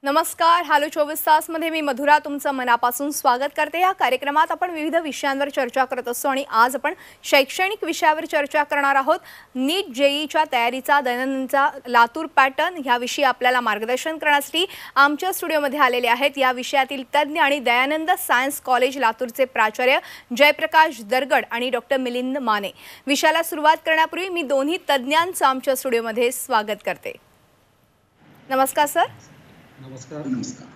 नमस्कार. हॅलो 24 तासमध्ये मी मधुरा तुमचं मनापासून स्वागत करते. या कार्यक्रमात आपण विविध विषयांवर चर्चा करत असतो आणि आज आपण शैक्षणिक विषयावर चर्चा करणार आहोत. नीट जेईच्या तयारीचा दैनंदिनचा लातूर पॅटर्न ह्याविषयी आपल्याला मार्गदर्शन करण्यासाठी आमच्या स्टुडिओमध्ये आलेले आहेत या विषयातील तज्ज्ञ आणि दयानंद सायन्स कॉलेज लातूरचे प्राचार्य जयप्रकाश दरगड आणि डॉक्टर मिलिंद माने. विषयाला सुरुवात करण्यापूर्वी मी दोन्ही तज्ज्ञांचं आमच्या स्टुडिओमध्ये स्वागत करते. नमस्कार सर. नमस्कार. नमस्कार.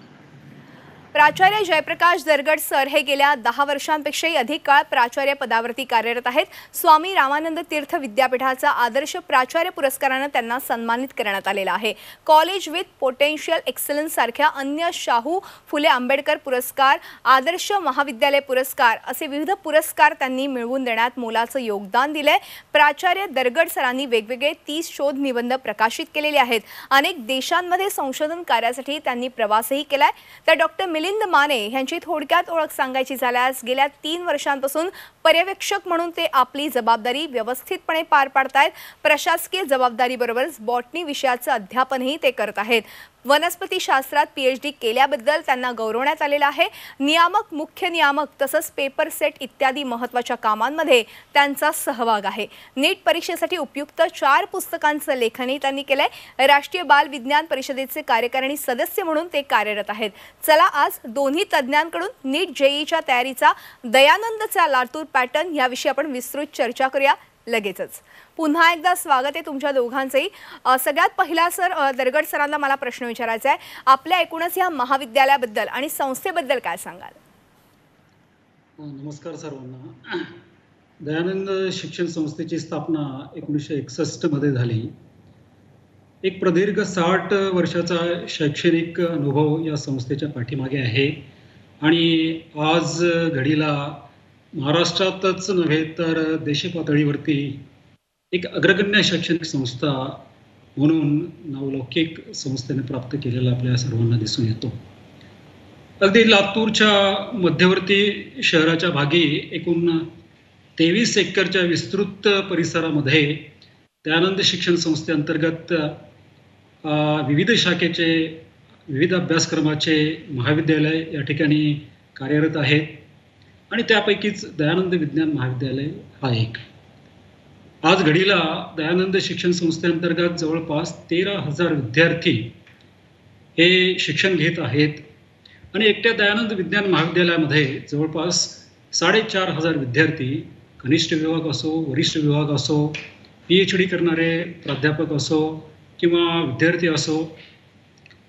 प्राचार्य जयप्रकाश दरगड सर हे गेल्या 10 वर्षांपेक्षाही अधिक काळ प्राचार्य पदावरती कार्यरत आहेत. स्वामी रामानंद तीर्थ विद्यापीठाचा आदर्श प्राचार्य पुरस्काराने त्यांना सन्मानित करण्यात आलेला आहे. कॉलेज विथ पोटेन्शियल एक्सलन्स सारख्या अन्य शाहू फुले आंबेडकर पुरस्कार, आदर्श महाविद्यालय पुरस्कार असे विविध पुरस्कार त्यांनी मिळवून देण्यात मोलाचं योगदान दिले. प्राचार्य दरगड सरांनी वेगवेगळे 30 शोध निबंध प्रकाशित केलेले आहेत. अनेक देशांमध्ये संशोधन कार्यासाठी त्यांनी प्रवासही केलाय. तर डॉक्टर मिलिंद माने यांची थोडक्यात ओळख सांगायची झाल्यास गेल्या 3 वर्षांपासून पर्यवेक्षक म्हणून ते आपली जबाबदारी व्यवस्थितपणे पार पाडतायत. प्रशासकीय जबाबदारीबरोबरच बॉटनी विषयाचं अध्यापनही ते करत आहेत. वनस्पतीशास्त्रात PhD केल्याबद्दल त्यांना गौरवण्यात आलेलं आहे. नियामक, मुख्य नियामक तसंच पेपर सेट इत्यादी महत्त्वाच्या कामांमध्ये त्यांचा सहभाग आहे. नीट परीक्षेसाठी उपयुक्त 4 पुस्तकांचं लेखनही त्यांनी केलंय. राष्ट्रीय बाल विज्ञान परिषदेचे कार्यकारिणी सदस्य म्हणून ते कार्यरत आहेत. चला आज दोन्ही तज्ज्ञांकडून नीट जेईच्या तयारीचा दयानंदचा लातूर पॅटर्न याविषयी आपण विस्तृत चर्चा करूया. लगेचच पुन्हा एकदा स्वागत आहे तुमच्या दोघांचंही. सगळ्यात पहिला सर दरगड सरांना मला प्रश्न विचारायचा आहे. आपल्या एकूणच या महाविद्यालयाबद्दल आणि संस्थेबद्दल काय सांगाल? नमस्कार सर्वांना. दयानंद शिक्षण संस्थेची स्थापना 1961 मध्ये झाली. एक प्रदीर्घ 60 वर्षाचा शैक्षणिक अनुभव या संस्थेच्या पाठीमागे आहे आणि आज घडीला महाराष्ट्रातच नव्हे तर देशपातळीवरती एक अग्रगण्य शैक्षणिक संस्था म्हणून नावलौकिक संस्थेने प्राप्त केलेला आपल्या सर्वांना दिसून येतो. अगदी लातूरच्या मध्यवर्ती शहराच्या भागी एकूण 23 एकरच्या विस्तृत परिसरामध्ये दयानंद शिक्षण संस्थेअंतर्गत विविध शाखेचे, विविध अभ्यासक्रमाचे महाविद्यालय या ठिकाणी कार्यरत आहेत आणि त्यापैकीच दयानंद विज्ञान महाविद्यालय हा एक. आज घडीला दयानंद शिक्षण संस्थेअंतर्गत जवळपास 13,000 विद्यार्थी हे शिक्षण घेत आहेत आणि एकट्या दयानंद विज्ञान महाविद्यालयामध्ये जवळपास 4,500 विद्यार्थी, कनिष्ठ विभाग असो, वरिष्ठ विभाग असो, PhD करणारे प्राध्यापक असो किंवा विद्यार्थी असो,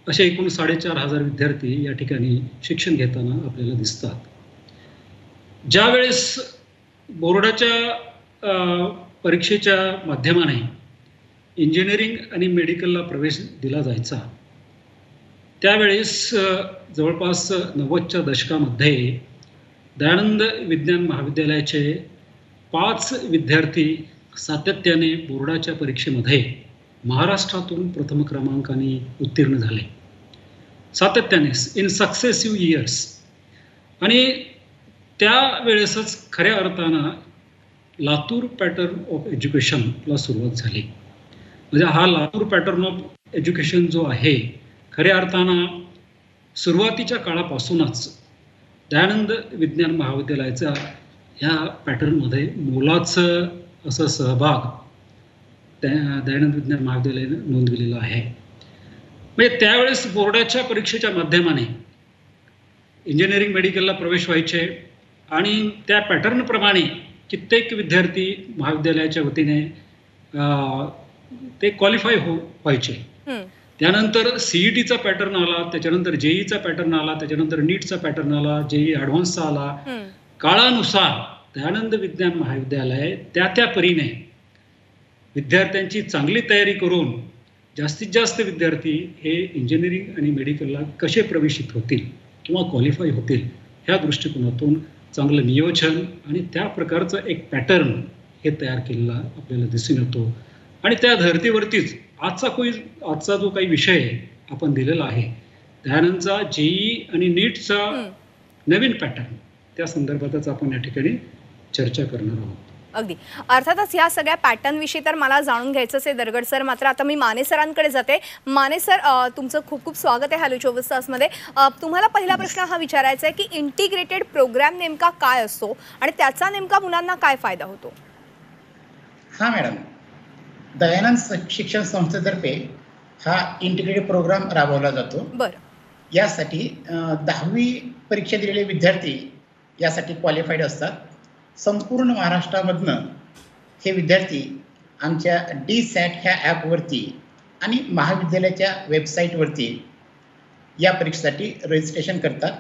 असे एकूण 4,500 विद्यार्थी या ठिकाणी शिक्षण घेताना आपल्याला दिसतात. ज्या वेळेस बोर्डाच्या परीक्षेच्या माध्यमाने इंजिनिअरिंग आणि मेडिकलला प्रवेश दिला जायचा त्यावेळेस जवळपास 90च्या दशकामध्ये दयानंद विज्ञान महाविद्यालयाचे 5 विद्यार्थी सातत्याने बोर्डाच्या परीक्षेमध्ये महाराष्ट्रातून प्रथम क्रमांकाने उत्तीर्ण झाले, सातत्याने इन सक्सेसिव्ह इयर्स. आणि त्यावेळेसच खऱ्या अर्थानं लातूर पॅटर्न ऑफ एज्युकेशनला सुरुवात झाली. म्हणजे हा लातूर पॅटर्न ऑफ एज्युकेशन जो आहे खऱ्या अर्थानं सुरुवातीच्या काळापासूनच दयानंद विज्ञान महाविद्यालयाचा ह्या पॅटर्नमध्ये मोलाचं असं सहभाग दयानंद विज्ञान महाविद्यालयाने नोंदविलेला आहे. म्हणजे त्यावेळेस बोर्डाच्या परीक्षेच्या माध्यमाने इंजिनिअरिंग मेडिकलला प्रवेश व्हायचे आणि त्या पॅटर्नप्रमाणे कित्येक विद्यार्थी महाविद्यालयाच्या वतीने ते क्वालिफाय व्हायचे. त्यानंतर CETचा पॅटर्न आला, त्याच्यानंतर JEEचा पॅटर्न आला, त्याच्यानंतर नीटचा पॅटर्न आला, JEE ॲडव्हान्सचा आला. काळानुसार दयानंद विज्ञान महाविद्यालय त्या परीने विद्यार्थ्यांची चांगली तयारी करून जास्तीत जास्त विद्यार्थी हे इंजिनिअरिंग आणि मेडिकलला कसे प्रवेशित होतील किंवा क्वालिफाय होतील ह्या दृष्टिकोनातून चांगलं नियोजन आणि त्या प्रकारचं एक पॅटर्न हे तयार केलेला आपल्याला दिसून येतो. आणि त्या धर्तीवरतीच आजचा जो काही विषय आपण दिलेला आहे दयानंदचा JEE आणि नीटचा नवीन पॅटर्न त्या संदर्भातच आपण या ठिकाणी चर्चा करणार आहोत. अगदी. अर्थातच ह्या सगळ्या पॅटर्न विषयी तर मला जाणून घ्यायचंच आहे दरगड सर. मात्र आता मी माने सरांकडे जाते. माने सर, तुमचं खूप खूप स्वागत आहे हॅलो 24 तासमध्ये. तुम्हाला पहिला प्रश्न हा विचारायचा आहे की इंटिग्रेटेड प्रोग्राम नेमका काय असतो आणि त्याचा नेमका मुलांना काय फायदा होतो? हा मॅडम, दयानंद शिक्षण संस्थेतर्फे हा इंटिग्रेटेड प्रोग्राम राबवला जातो. बरं. यासाठी 10वी परीक्षा दिलेले विद्यार्थी यासाठी क्वालिफाईड असतात. संपूर्ण महाराष्ट्रामधनं हे विद्यार्थी आमच्या DSAT ह्या ॲपवरती आणि महाविद्यालयाच्या वेबसाईटवरती या परीक्षेसाठी रजिस्ट्रेशन करतात.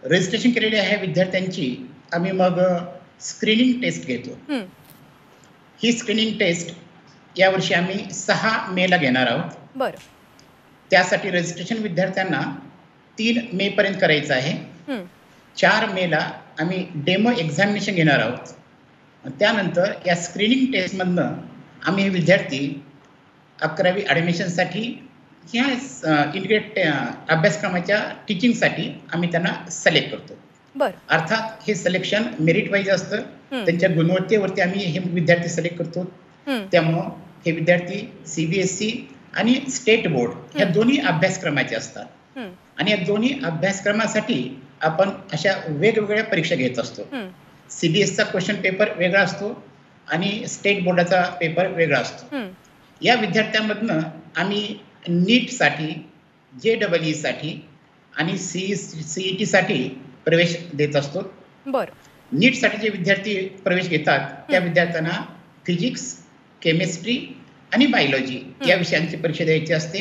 रजिस्ट्रेशन केलेल्या ह्या विद्यार्थ्यांची आम्ही मग स्क्रीनिंग टेस्ट घेतो. ही स्क्रीनिंग टेस्ट यावर्षी आम्ही 6 मेला घेणार आहोत. बरं. त्यासाठी रजिस्ट्रेशन विद्यार्थ्यांना 3 मे पर्यंत करायचं आहे. 4 मेला आम्ही डेमो एक्झामिनेशन घेणार आहोत. त्यानंतर या स्क्रीनिंग टेस्टमधनं आम्ही हे विद्यार्थी 11वी ॲडमिशनसाठी ह्या इंटिग्रेट अभ्यासक्रमाच्या टीचिंगसाठी आम्ही त्यांना सिलेक्ट करतो. बरं. अर्थात हे सिलेक्शन मेरिट वाईज असतं. त्यांच्या गुणवत्तेवरती आम्ही हे विद्यार्थी सिलेक्ट करतो. त्यामुळं हे विद्यार्थी CBSE आणि स्टेट बोर्ड ह्या दोन्ही अभ्यासक्रमाचे असतात. आणि या दोन्ही अभ्यासक्रमासाठी आपण अशा वेगवेगळ्या परीक्षा घेत असतो. CBSEचा क्वेश्चन पेपर वेगळा असतो आणि स्टेट बोर्डाचा पेपर वेगळा असतो. या विद्यार्थ्यांमधनं आम्ही नीटसाठी, JEE साठी आणि CET साठी प्रवेश देत असतो. बरं. नीटसाठी जे विद्यार्थी प्रवेश घेतात त्या विद्यार्थ्यांना फिजिक्स, केमिस्ट्री आणि बायोलॉजी या विषयांची परीक्षा द्यायची असते.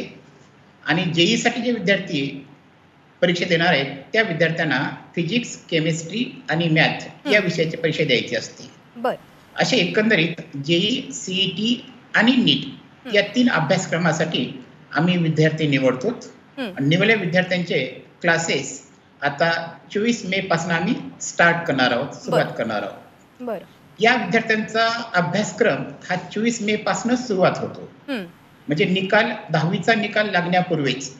आणि JEE साठी जे विद्यार्थी परीक्षा देणार आहेत त्या विद्यार्थ्यांना फिजिक्स, केमिस्ट्री आणि मॅथ या विषयाची परीक्षा द्यायची असते. बरं. असे एकंदरीत JEE, CET आणि नीट या 3 अभ्यासक्रमासाठी आम्ही विद्यार्थी निवडतो. निवडलेल्या विद्यार्थ्यांचे क्लासेस आता 24 मे पासून आम्ही स्टार्ट करणार आहोत, सुरुवात करणार आहोत. बरं. या विद्यार्थ्यांचा अभ्यासक्रम हा 24 मे पासूनच सुरुवात होतो. म्हणजे निकाल 10वीचा निकाल लागण्यापूर्वीच.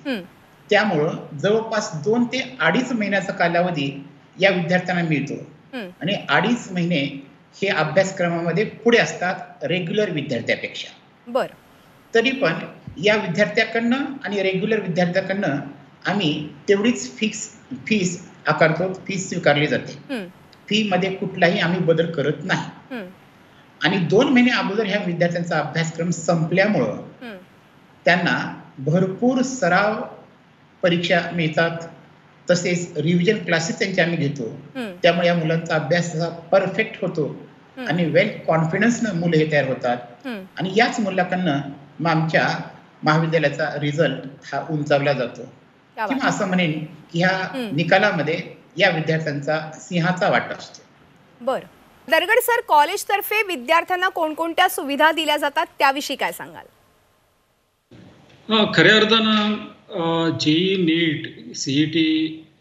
त्यामुळं जवळपास 2 ते 2.5 महिन्याचा कालावधी या विद्यार्थ्यांना मिळतो. आणि 2.5 महिने हे अभ्यासक्रमामध्ये पुढे असतात रेग्युलर विद्यार्थ्यापेक्षा. बरं. तरी पण या विद्यार्थ्याकडनं आणि रेग्युलर विद्यार्थ्याकडनं आम्ही तेवढीच फीस आकारतो. फीस स्वीकारली जाते. फी मध्ये कुठलाही आम्ही बदल करत नाही. आणि 2 महिने अगोदर ह्या विद्यार्थ्यांचा अभ्यासक्रम संपल्यामुळं त्यांना भरपूर सराव परीक्षा मिळतात. तसेच रिव्हिजन क्लासेस त्यांचे आम्ही घेतो. त्यामुळे या मुलांचा अभ्यास परफेक्ट होतो आणि वेल कॉन्फिडन्सनं मुलं हे तयार होतात. आणि याच मुलांकडनं मग आमच्या महाविद्यालयाचा रिझल्ट हा उंचावला जातो. किंवा असं म्हणेन की ह्या निकालामध्ये या विद्यार्थ्यांचा सिंहाचा वाटा असतो. बरं. दरगड सर, कॉलेजतर्फे विद्यार्थ्यांना कोणकोणत्या सुविधा दिल्या जातात त्याविषयी काय सांगाल? खऱ्या अर्थानं JEE, नीट, CET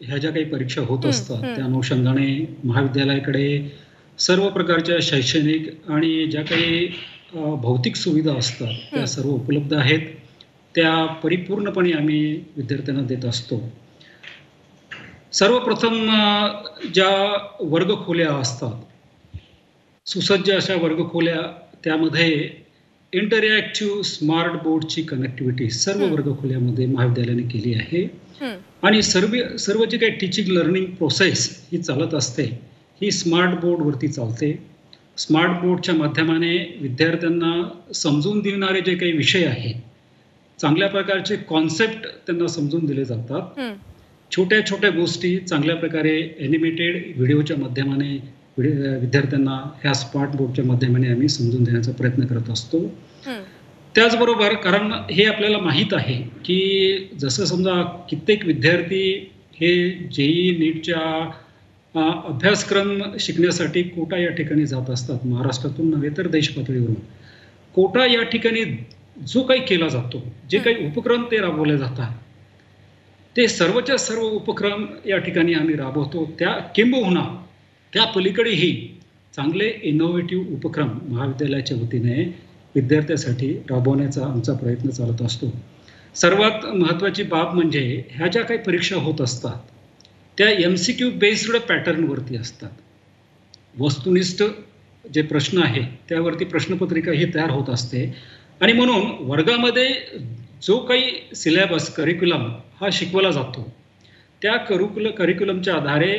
ह्या ज्या काही परीक्षा होत असतात त्या अनुषंगाने महाविद्यालयाकडे सर्व प्रकारच्या शैक्षणिक आणि ज्या काही भौतिक सुविधा असतात त्या सर्व उपलब्ध आहेत. त्या परिपूर्णपणे आम्ही विद्यार्थ्यांना देत असतो. सर्वप्रथम ज्या वर्गखोल्या असतात, सुसज्ज अशा वर्गखोल्या, त्यामध्ये इंटरॅक्टिव्ह स्मार्ट बोर्डची कनेक्टिव्हिटी सर्व वर्गखोल्यामध्ये महाविद्यालयाने केली आहे. आणि सर्व जे काही टीचिंग लर्निंग प्रोसेस ही चालत असते ही स्मार्ट बोर्डवरती चालते. स्मार्ट बोर्डच्या माध्यमाने विद्यार्थ्यांना समजून देणारे जे काही विषय आहेत, चांगल्या प्रकारचे कॉन्सेप्ट त्यांना समजून दिले जातात. छोट्या छोट्या गोष्टी चांगल्या प्रकारे ॲनिमेटेड व्हिडिओच्या माध्यमाने विद्यार्थ्यांना ह्या स्मार्ट बोर्डच्या माध्यमाने आम्ही समजून देण्याचा प्रयत्न करत असतो. त्याचबरोबर कारण हे आपल्याला माहीत आहे की जसं समजा कित्येक विद्यार्थी हे JEE, नीटच्या अभ्यासक्रम शिकण्यासाठी कोटा या ठिकाणी जात असतात. महाराष्ट्रातून नव्हे तर देश पातळीवरून. कोटा या ठिकाणी जो काही केला जातो, जे काही उपक्रम ते राबवले जातात, ते सर्वच्या सर्व उपक्रम या ठिकाणी आम्ही राबवतो. त्या किंबहुना त्या पलीकडेही चांगले इनोव्हेटिव्ह उपक्रम महाविद्यालयाच्या वतीने विद्यार्थ्यासाठी राबवण्याचा आमचा प्रयत्न चालत असतो. सर्वात महत्त्वाची बाब म्हणजे ह्या ज्या काही परीक्षा होत असतात त्या MCQ बेस्ड पॅटर्नवरती असतात. वस्तुनिष्ठ जे प्रश्न आहे त्यावरती प्रश्नपत्रिका ही तयार होत असते. आणि म्हणून वर्गामध्ये जो काही सिलेबस करिक्युलम हा शिकवला जातो त्या करिक्युलमच्या आधारे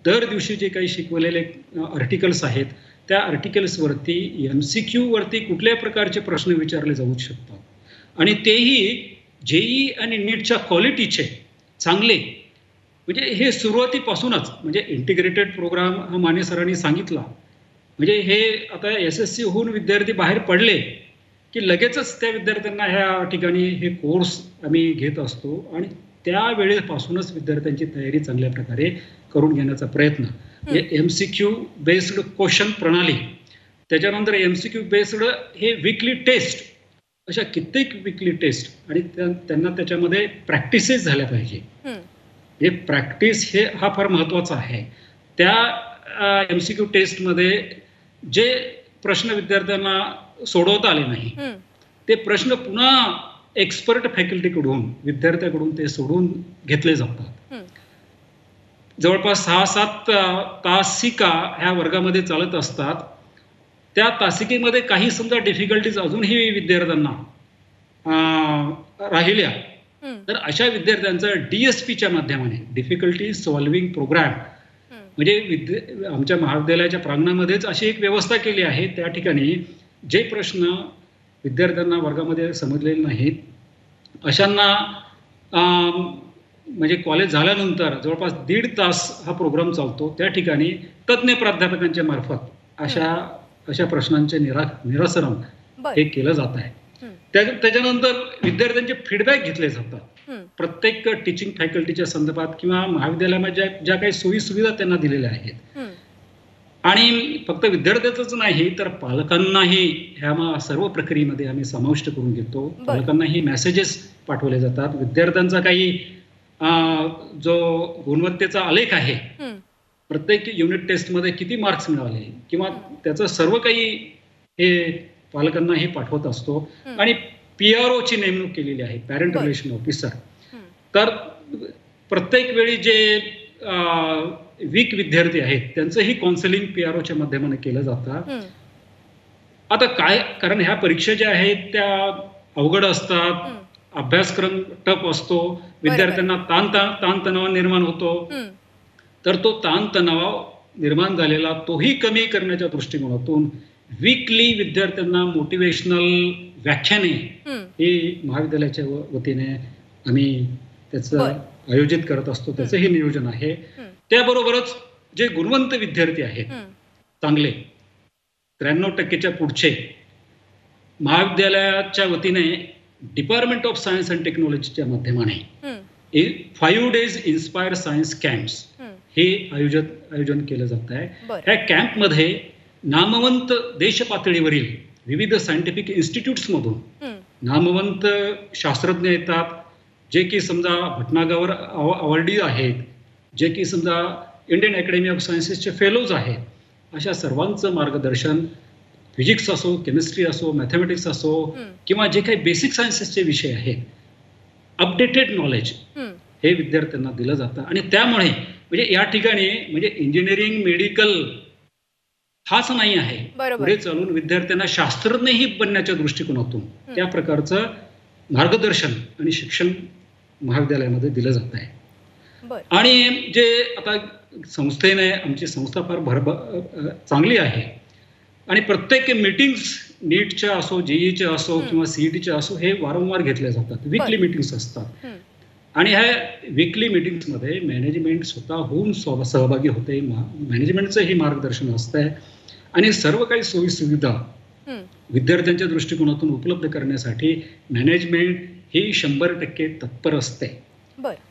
दर दिवशी जे काही शिकवलेले आर्टिकल्स आहेत त्या आर्टिकल्सवरती MCQ वरती कुठल्या प्रकारचे प्रश्न विचारले जाऊ शकतात आणि तेही JEE आणि नीटच्या क्वालिटीचे चांगले. म्हणजे हे सुरुवातीपासूनच म्हणजे इंटिग्रेटेड प्रोग्राम हा माने सरांनी सांगितला. म्हणजे हे आता SSC होऊन विद्यार्थी बाहेर पडले की लगेचच त्या विद्यार्थ्यांना ह्या ठिकाणी हे कोर्स आम्ही घेत असतो आणि त्या वेळेपासूनच विद्यार्थ्यांची तयारी चांगल्या प्रकारे करून घेण्याचा प्रयत्न. म्हणजे MCQ बेस्ड क्वेश्चन प्रणाली, त्याच्यानंतर MCQ बेस्ड हे वीकली टेस्ट, अशा कित्येक वीकली टेस्ट आणि त्यांना त्याच्यामध्ये प्रॅक्टिसेस झाल्या पाहिजे. हे प्रॅक्टिस हे हा फार महत्त्वाचा आहे. त्या MCQ टेस्टमध्ये जे प्रश्न विद्यार्थ्यांना सोडवता आले नाही ते प्रश्न पुन्हा एक्सपर्ट फॅकल्टीकडून विद्यार्थ्याकडून ते सोडून घेतले जातात. जवळपास 6-7 तासिका ह्या वर्गामध्ये चालत असतात. त्या तासिकेमध्ये काही समजा डिफिकल्टीज अजूनही विद्यार्थ्यांना राहिल्या तर अशा विद्यार्थ्यांचा DSPच्या माध्यमाने डिफिकल्टी सॉल्व्हिंग प्रोग्राम म्हणजे आमच्या महाविद्यालयाच्या प्रांगणामध्येच अशी एक व्यवस्था केली आहे. त्या ठिकाणी जे प्रश्न विद्यार्थ्यांना वर्गामध्ये समजलेले नाहीत अशांना म्हणजे कॉलेज झाल्यानंतर जवळपास 1.5 तास हा प्रोग्राम चालतो. त्या ठिकाणी तज्ज्ञ प्राध्यापकांच्या मार्फत अशा प्रश्नांचे निरासरण हे केलं जात आहे. त्याच्यानंतर विद्यार्थ्यांचे फीडबॅक घेतले जातात प्रत्येक टीचिंग फॅकल्टीच्या संदर्भात किंवा महाविद्यालयामध्ये ज्या काही सोयी सुविधा त्यांना दिलेल्या आहेत. आणि फक्त विद्यार्थ्याचंच नाही तर पालकांनाही ह्या सर्व प्रक्रियेमध्ये आम्ही समाविष्ट करून घेतो. पालकांनाही मेसेजेस पाठवले जातात. विद्यार्थ्यांचा काही जो गुणवत्तेचा आलेख आहे प्रत्येक युनिट टेस्टमध्ये किती मार्क्स मिळाले किंवा त्याचं सर्व काही हे पालकांनाही पाठवत असतो. आणि PROची नेमणूक केलेली आहे, पॅरेंट रिलेशन ऑफिसर. तर प्रत्येक वेळी जे वीक विद्यार्थी आहेत त्यांचंही काउन्सिलिंग PROच्या माध्यमाने केलं जातं. आता काय कारण ह्या परीक्षा ज्या आहेत त्या अवघड असतात, अभ्यासक्रम टफ असतो, विद्यार्थ्यांना ताणतणाव निर्माण होतो. तर तो ताणतणाव निर्माण झालेला तोही कमी करण्याच्या दृष्टिकोनातून वीकली विद्यार्थ्यांना मोटिवेशनल व्याख्याने ही महाविद्यालयाच्या वतीने आम्ही त्याचं आयोजित करत असतो. त्याचंही नियोजन आहे. त्याबरोबरच जे गुणवंत विद्यार्थी आहेत चांगले 93% पुढचे महाविद्यालयाच्या वतीने डिपार्टमेंट ऑफ सायन्स अँड टेक्नॉलॉजीच्या माध्यमाने 5 days इन्स्पायर सायन्स कॅम्प्स हे आयोजन केलं जात आहे. ह्या कॅम्पमध्ये नामवंत देश पातळीवरील विविध सायंटिफिक इन्स्टिट्यूट्स मधून नामवंत शास्त्रज्ञ येतात जे की समजा भटनागर अवॉर्डी आहेत, जे की समजा इंडियन अकॅडमी ऑफ सायन्सेसचे फेलोज आहेत. अशा सर्वांचं मार्गदर्शन फिजिक्स असो, केमिस्ट्री असो, मॅथमॅटिक्स असो किंवा जे काही बेसिक सायन्सेसचे विषय आहेत, अपडेटेड नॉलेज हे विद्यार्थ्यांना दिलं जातं. आणि त्यामुळे म्हणजे या ठिकाणी म्हणजे इंजिनिअरिंग मेडिकल हाच नाही आहे, पुढे चालून विद्यार्थ्यांना शास्त्रज्ञही बनण्याच्या दृष्टिकोनातून त्या प्रकारचं मार्गदर्शन आणि शिक्षण महाविद्यालयामध्ये दिलं जात आहे. आणि जे आता संस्थेने आमची संस्था फार चांगली आहे आणि प्रत्येक मीटिंग्स नीटच्या असो, JEEच्या असो किंवा CETच्या असो हे वारंवार घेतल्या जातात. वीकली मीटिंग्स असतात आणि ह्या वीकली मीटिंग्समध्ये मॅनेजमेंट स्वतःहून सहभागी होते. मॅनेजमेंटचंही मार्गदर्शन असतंय आणि सर्व काही सोयी सुविधा विद्यार्थ्यांच्या दृष्टिकोनातून उपलब्ध करण्यासाठी मॅनेजमेंट ही 100% तत्पर असते.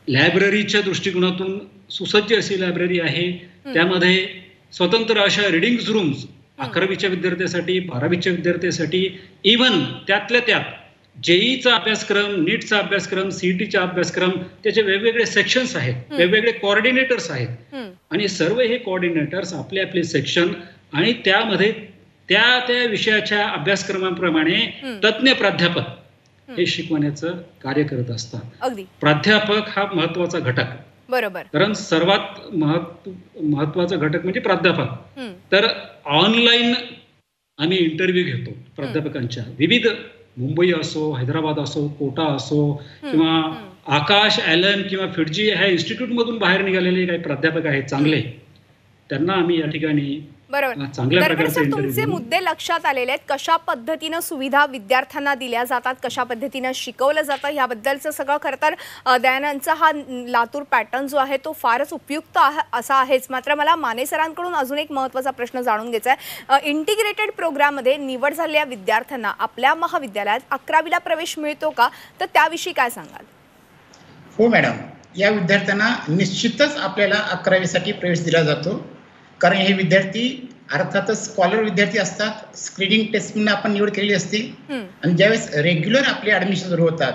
लायब्ररीच्या दृष्टिकोनातून सुसज्ज अशी लायब्ररी आहे. त्यामध्ये स्वतंत्र अशा रिडिंग रूम्स 11वीच्या विद्यार्थ्यासाठी, 12वीच्या विद्यार्थ्यासाठी, इव्हन त्यातल्या त्यात JEEचा अभ्यासक्रम, नीटचा अभ्यासक्रम, CETचा अभ्यासक्रम त्याचे वेगवेगळे सेक्शन्स आहेत, वेगवेगळे कोऑर्डिनेटर्स आहेत आणि सर्व हे कोऑर्डिनेटर्स आपले आपले सेक्शन आणि त्यामध्ये त्या विषयाच्या अभ्यासक्रमाप्रमाणे तज्ज्ञ प्राध्यापक हे शिकवण्याचं कार्य करत असतात. प्राध्यापक हा महत्वाचा घटक बरोबर. कारण सर्वात महत्वाचा घटक म्हणजे प्राध्यापक. तर ऑनलाईन आम्ही इंटरव्ह्यू घेतो प्राध्यापकांच्या. विविध मुंबई असो, हैदराबाद असो, कोटा असो किंवा आकाश, ॲलन किंवा फिडजी ह्या इन्स्टिट्यूटमधून बाहेर निघालेले काही प्राध्यापक आहेत चांगले, त्यांना आम्ही या ठिकाणी बरोबर. चांगल्या दरगड प्रकारचे सर, तुमचे इंटरव्ह्यू. मुद्दे लक्षात आलेले आहेत. कशा पद्धतीनं सुविधा विद्यार्थ्यांना दिल्या जातात, कशा पद्धतीनं शिकवलं जातं, याबद्दलचं सगळं खरं तर दयानंदचा हा लातूर पॅटर्न जो आहे तो फारच उपयुक्त असा आहेच. मात्र मला माने सरांकडून अजून एक महत्त्वाचा प्रश्न जाणून घ्यायचा आहे. इंटिग्रेटेड प्रोग्राममध्ये निवड झालेल्या विद्यार्थ्यांना आपल्या महाविद्यालयात 11वीला प्रवेश मिळतो का, तर त्याविषयी काय सांगाल? हो मॅडम, या विद्यार्थ्यांना निश्चितच आपल्याला 11वीसाठी प्रवेश दिला जातो. कारण हे विद्यार्थी अर्थातच स्कॉलर विद्यार्थी असतात. स्क्रीनिंग टेस्टमध्ये आपण निवड केलेली असते आणि ज्यावेळेस रेग्युलर आपले ऍडमिशन सुरू होतात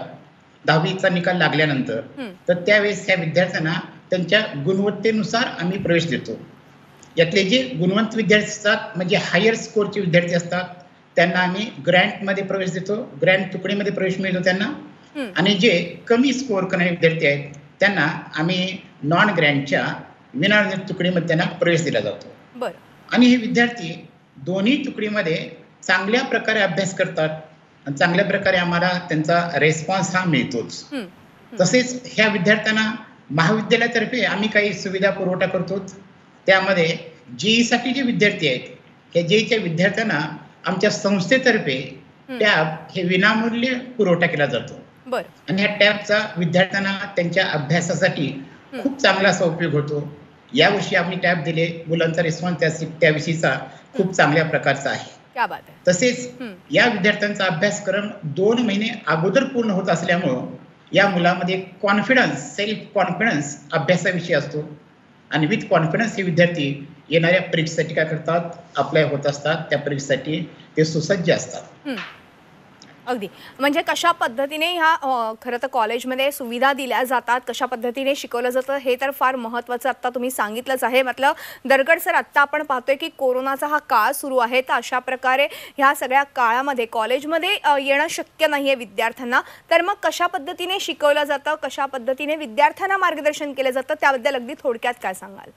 10वीचा निकाल लागल्यानंतर, तर त्यावेळेस ह्या विद्यार्थ्यांना त्यांच्या गुणवत्तेनुसार आम्ही प्रवेश देतो. यातले जे गुणवंत विद्यार्थी असतात म्हणजे हायर स्कोरचे विद्यार्थी असतात त्यांना आम्ही ग्रँटमध्ये प्रवेश देतो. ग्रँट तुकडीमध्ये प्रवेश मिळतो त्यांना. आणि जे कमी स्कोअर करणारे विद्यार्थी आहेत त्यांना आम्ही नॉन ग्रँटच्या विनानिर्णय तुकडीमध्ये त्यांना प्रवेश दिला जातो. आणि हे विद्यार्थी दोन्ही तुकडीमध्ये चांगल्या प्रकारे अभ्यास करतात आणि चांगल्या प्रकारे आम्हाला त्यांचा रेस्पॉन्स हा मिळतोच. तसेच ह्या विद्यार्थ्यांना महाविद्यालयातर्फे आम्ही काही सुविधा पुरवठा करतो. त्यामध्ये जेईसाठी जे विद्यार्थी आहेत त्या जेईच्या विद्यार्थ्यांना आमच्या संस्थेतर्फे टॅब हे विनामूल्य पुरवठा केला जातो. आणि ह्या टॅबचा विद्यार्थ्यांना त्यांच्या अभ्यासासाठी खूप चांगला असा उपयोग होतो. यावर्षी आम्ही टॅब दिले, मुलांचा रिस्पॉन्स त्याविषयीचा खूप चांगल्या प्रकारचा आहे. तसेच या विद्यार्थ्यांचा अभ्यासक्रम 2 महिने अगोदर पूर्ण होत असल्यामुळं या मुलामध्ये कॉन्फिडन्स, सेल्फ कॉन्फिडन्स अभ्यासाविषयी असतो आणि विथ कॉन्फिडन्स हे विद्यार्थी येणाऱ्या परीक्षेसाठी काय करतात, अप्लाय होत असतात. त्या परीक्षेसाठी ते सुसज्ज असतात. अगदी. म्हणजे कशा पद्धतीने ह्या खरं तर कॉलेजमध्ये सुविधा दिल्या जातात, कशा पद्धतीने शिकवलं जातं हे तर फार महत्त्वाचं आत्ता तुम्ही सांगितलंच आहे. मतलब दरगड सर, आत्ता आपण पाहतोय की कोरोनाचा हा काळ सुरू आहे, तर अशा प्रकारे ह्या सगळ्या काळामध्ये कॉलेजमध्ये येणं शक्य नाही आहे विद्यार्थ्यांना, तर मग कशा पद्धतीने शिकवलं जातं, कशा पद्धतीने विद्यार्थ्यांना मार्गदर्शन केलं जातं, त्याबद्दल अगदी थोडक्यात काय सांगाल?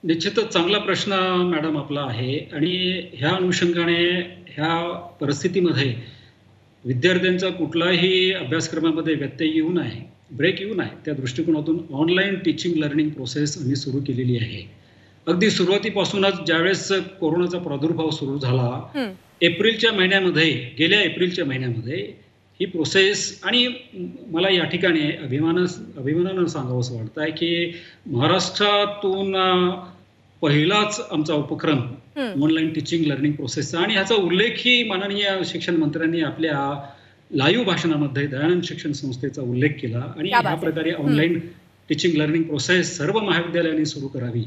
निश्चितच चांगला प्रश्न मॅडम आपला आहे. आणि ह्या अनुषंगाने ह्या परिस्थितीमध्ये विद्यार्थ्यांचा कुठलाही अभ्यासक्रमामध्ये व्यत्यय येऊ नये, ब्रेक येऊ नये, त्या दृष्टिकोनातून ऑनलाईन टीचिंग लर्निंग प्रोसेस आम्ही सुरू केलेली आहे. अगदी सुरुवातीपासूनच ज्यावेळेस कोरोनाचा प्रादुर्भाव सुरू झाला, गेल्या एप्रिलच्या महिन्यामध्ये ही प्रोसेस, आणि मला या ठिकाणी अभिमानानं सांगावंसं वाटतं आहे की महाराष्ट्रातून पहिलाच आमचा उपक्रम ऑनलाईन टीचिंग लर्निंग प्रोसेसचा, आणि ह्याचा उल्लेखही माननीय शिक्षण मंत्र्यांनी आपल्या लाईव्ह भाषणामध्ये दयानंद शिक्षण संस्थेचा उल्लेख केला. आणि ह्या प्रकारे ऑनलाईन टीचिंग लर्निंग प्रोसेस सर्व महाविद्यालयांनी सुरू करावी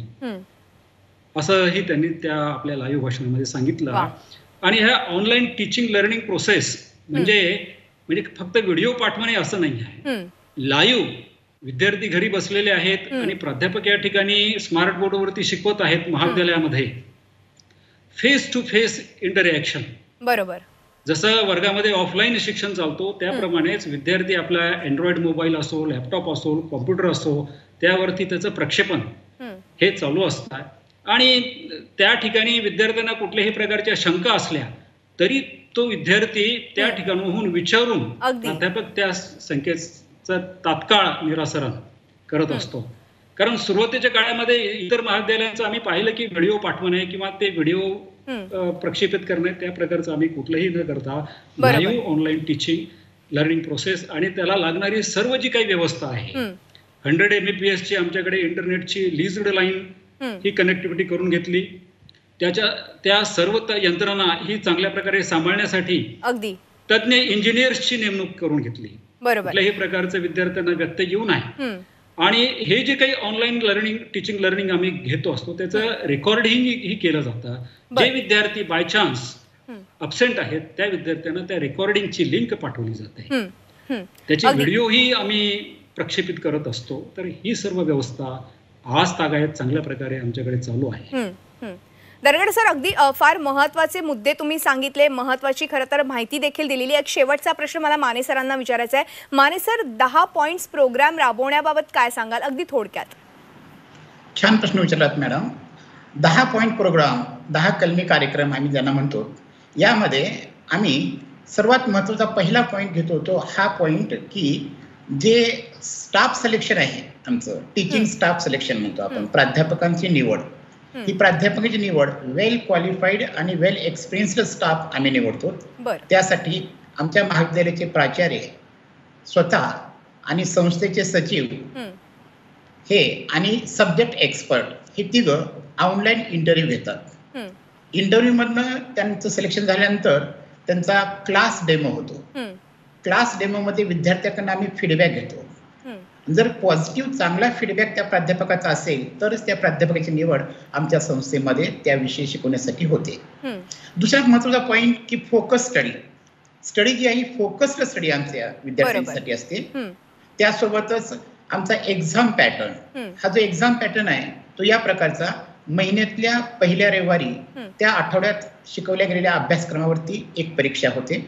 असंही त्यांनी त्या आपल्या लाईव्ह भाषणामध्ये सांगितलं. आणि ह्या ऑनलाईन टीचिंग लर्निंग प्रोसेस म्हणजे फक्त व्हिडिओ पाठवणे असं नाही आहे. लाईव्ह विद्यार्थी घरी बसलेले आहेत आणि प्राध्यापक या ठिकाणी स्मार्ट बोर्डवरती शिकवत आहेत महाविद्यालयामध्ये. Face to face interaction. बरोबर. जसं वर्गामध्ये ऑफलाईन शिक्षण चालतो त्याप्रमाणेच विद्यार्थी आपला अँड्रॉइड मोबाईल असो, लॅपटॉप असो, कॉम्प्युटर असो, त्यावरती त्याचं प्रक्षेपण हे चालू असतात. आणि त्या ठिकाणी विद्यार्थ्यांना कुठल्याही प्रकारच्या शंका असल्या तरी तो विद्यार्थी त्या ठिकाणाहून विचारून प्राध्यापक त्या शंकेचं तात्काळ निराकरण करत असतो. कारण सुरुवातीच्या काळामध्ये इतर महाविद्यालयांचं आम्ही पाहिलं की व्हिडिओ पाठवणे किंवा ते व्हिडिओ प्रक्षेपित करणे त्या प्रकारचं आम्ही कुठलंही न करता live online teaching learning process आणि त्याला लागणारी सर्व जी काही व्यवस्था आहे, 100 Mbps ची आमच्याकडे इंटरनेटची लीज्ड लाईन ही कनेक्टिव्हिटी करून घेतली. त्या सर्व यंत्रणा ही चांगल्या प्रकारे सांभाळण्यासाठी तज्ञ इंजिनियर्सची नेमणूक करून घेतली. कुठल्याही प्रकारचं विद्यार्थ्यांना व्यत्यय येऊ नये. आणि हे जे काही ऑनलाईन टीचिंग लर्निंग आम्ही घेतो असतो त्याचं रेकॉर्डिंग केलं जातं. जे विद्यार्थी बाय चान्स अब्सेंट आहेत त्या विद्यार्थ्यांना त्या रेकॉर्डिंगची लिंक पाठवली जाते, त्याची व्हिडिओही आम्ही प्रक्षेपित करत असतो. तर ही सर्व व्यवस्था आज तागायत चांगल्या प्रकारे आमच्याकडे चालू आहे. दरगड सर, अगदी फार महत्त्वाचे मुद्दे तुम्ही सांगितले, महत्त्वाची खरं तर माहिती देखील दिलेली. एक शेवटचा प्रश्न मला माने सरांना विचारायचा आहे. माने सर, 10 पॉइंट्स प्रोग्राम राबवण्याबाबत काय सांगाल अगदी थोडक्यात? छान प्रश्न विचारलात मॅडम. 10 पॉइंट प्रोग्राम, 10 कलमी कार्यक्रम आम्ही ज्यांना म्हणतो, यामध्ये आम्ही सर्वात महत्त्वाचा पहिला पॉइंट घेतो तो हा पॉइंट की जे स्टाफ सिलेक्शन आहे आमचं, टीचिंग स्टाफ सिलेक्शन म्हणतो आपण, प्राध्यापकांची निवड. ही प्राध्यापकांची निवड वेल क्वालिफाईड आणि वेल एक्सपिरियन्स्ड स्टाफ आम्ही निवडतो. त्यासाठी आमच्या महाविद्यालयाचे प्राचार्य स्वतः आणि संस्थेचे सचिव हे आणि सब्जेक्ट एक्सपर्ट हे तिघं ऑनलाईन इंटरव्ह्यू घेतात. इंटरव्ह्यू मधनं त्यांचं सिलेक्शन झाल्यानंतर त्यांचा क्लास डेमो होतो. क्लास डेमो मध्ये विद्यार्थ्यांकडून आम्ही फीडबॅक घेतो. जर पॉझिटिव्ह चांगला फीडबॅक त्या प्राध्यापकाचा असेल तरच त्या प्राध्यापकाची निवड आमच्या संस्थेमध्ये त्या विषयी शिकवण्यासाठी होते. दुसरा महत्त्वाचा पॉइंट की फोकस स्टडी जी आहे फोकस्ड स्टडी आमच्या विद्यार्थ्यांसाठी असते. त्यासोबतच आमचा एक्झाम पॅटर्न, हा जो एक्झाम पॅटर्न आहे तो या प्रकारचा: महिन्यातल्या पहिल्या रविवारी त्या आठवड्यात शिकवल्या गेलेल्या अभ्यासक्रमावरती एक परीक्षा होते.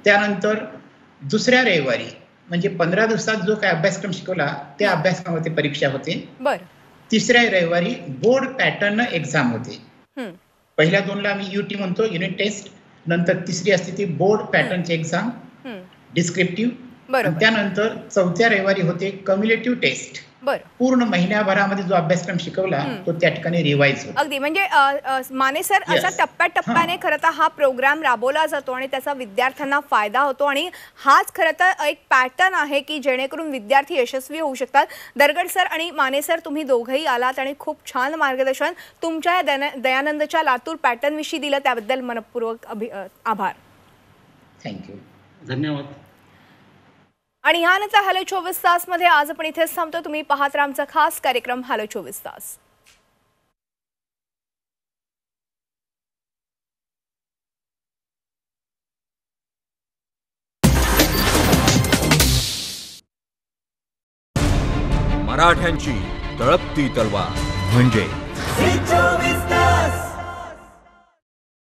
त्यानंतर दुसऱ्या रविवारी म्हणजे 15 दिवसात जो काय अभ्यासक्रम शिकवला त्या अभ्यासक्रमावरती परीक्षा होते. तिसऱ्या रविवारी बोर्ड पॅटर्न एक्झाम होते. पहिल्या दोनला आम्ही युटी म्हणतो, युनिट टेस्ट. नंतर तिसरी असते ती बोर्ड पॅटर्नची एक्झाम, डिस्क्रिप्टिव्ह. त्यानंतर चौथ्या रविवारी होते कम्युलेटिव्ह टेस्ट. पूर्ण महिन्याभरामध्ये जो अभ्यासक्रम शिकवला तो त्या ठिकाणी रिवाइज होतो. अगदी म्हणजे माने सर, अशा टप्प्याटप्प्याने खरं तर हा प्रोग्राम राबवला जातो आणि त्याचा विद्यार्थ्यांना फायदा होतो आणि हाच खरं तर एक पॅटर्न आहे की जेणेकरून विद्यार्थी यशस्वी होऊ शकतात. दरगड सर आणि माने सर, तुम्ही दोघंही आलात आणि खूप छान मार्गदर्शन तुमच्या दयानंदच्या लातूर पॅटर्न विषयी दिलं, त्याबद्दल मनपूर्वक आभार. थँक्यू, धन्यवाद. आणि ह्यानंतर हॅलो 24 तासमध्ये आज आपण इथेच थांबतो. तुम्ही पाहत राहा आमचा खास कार्यक्रम हॅलो 24 तास. मराठ्यांची तळपती तलवार म्हणजे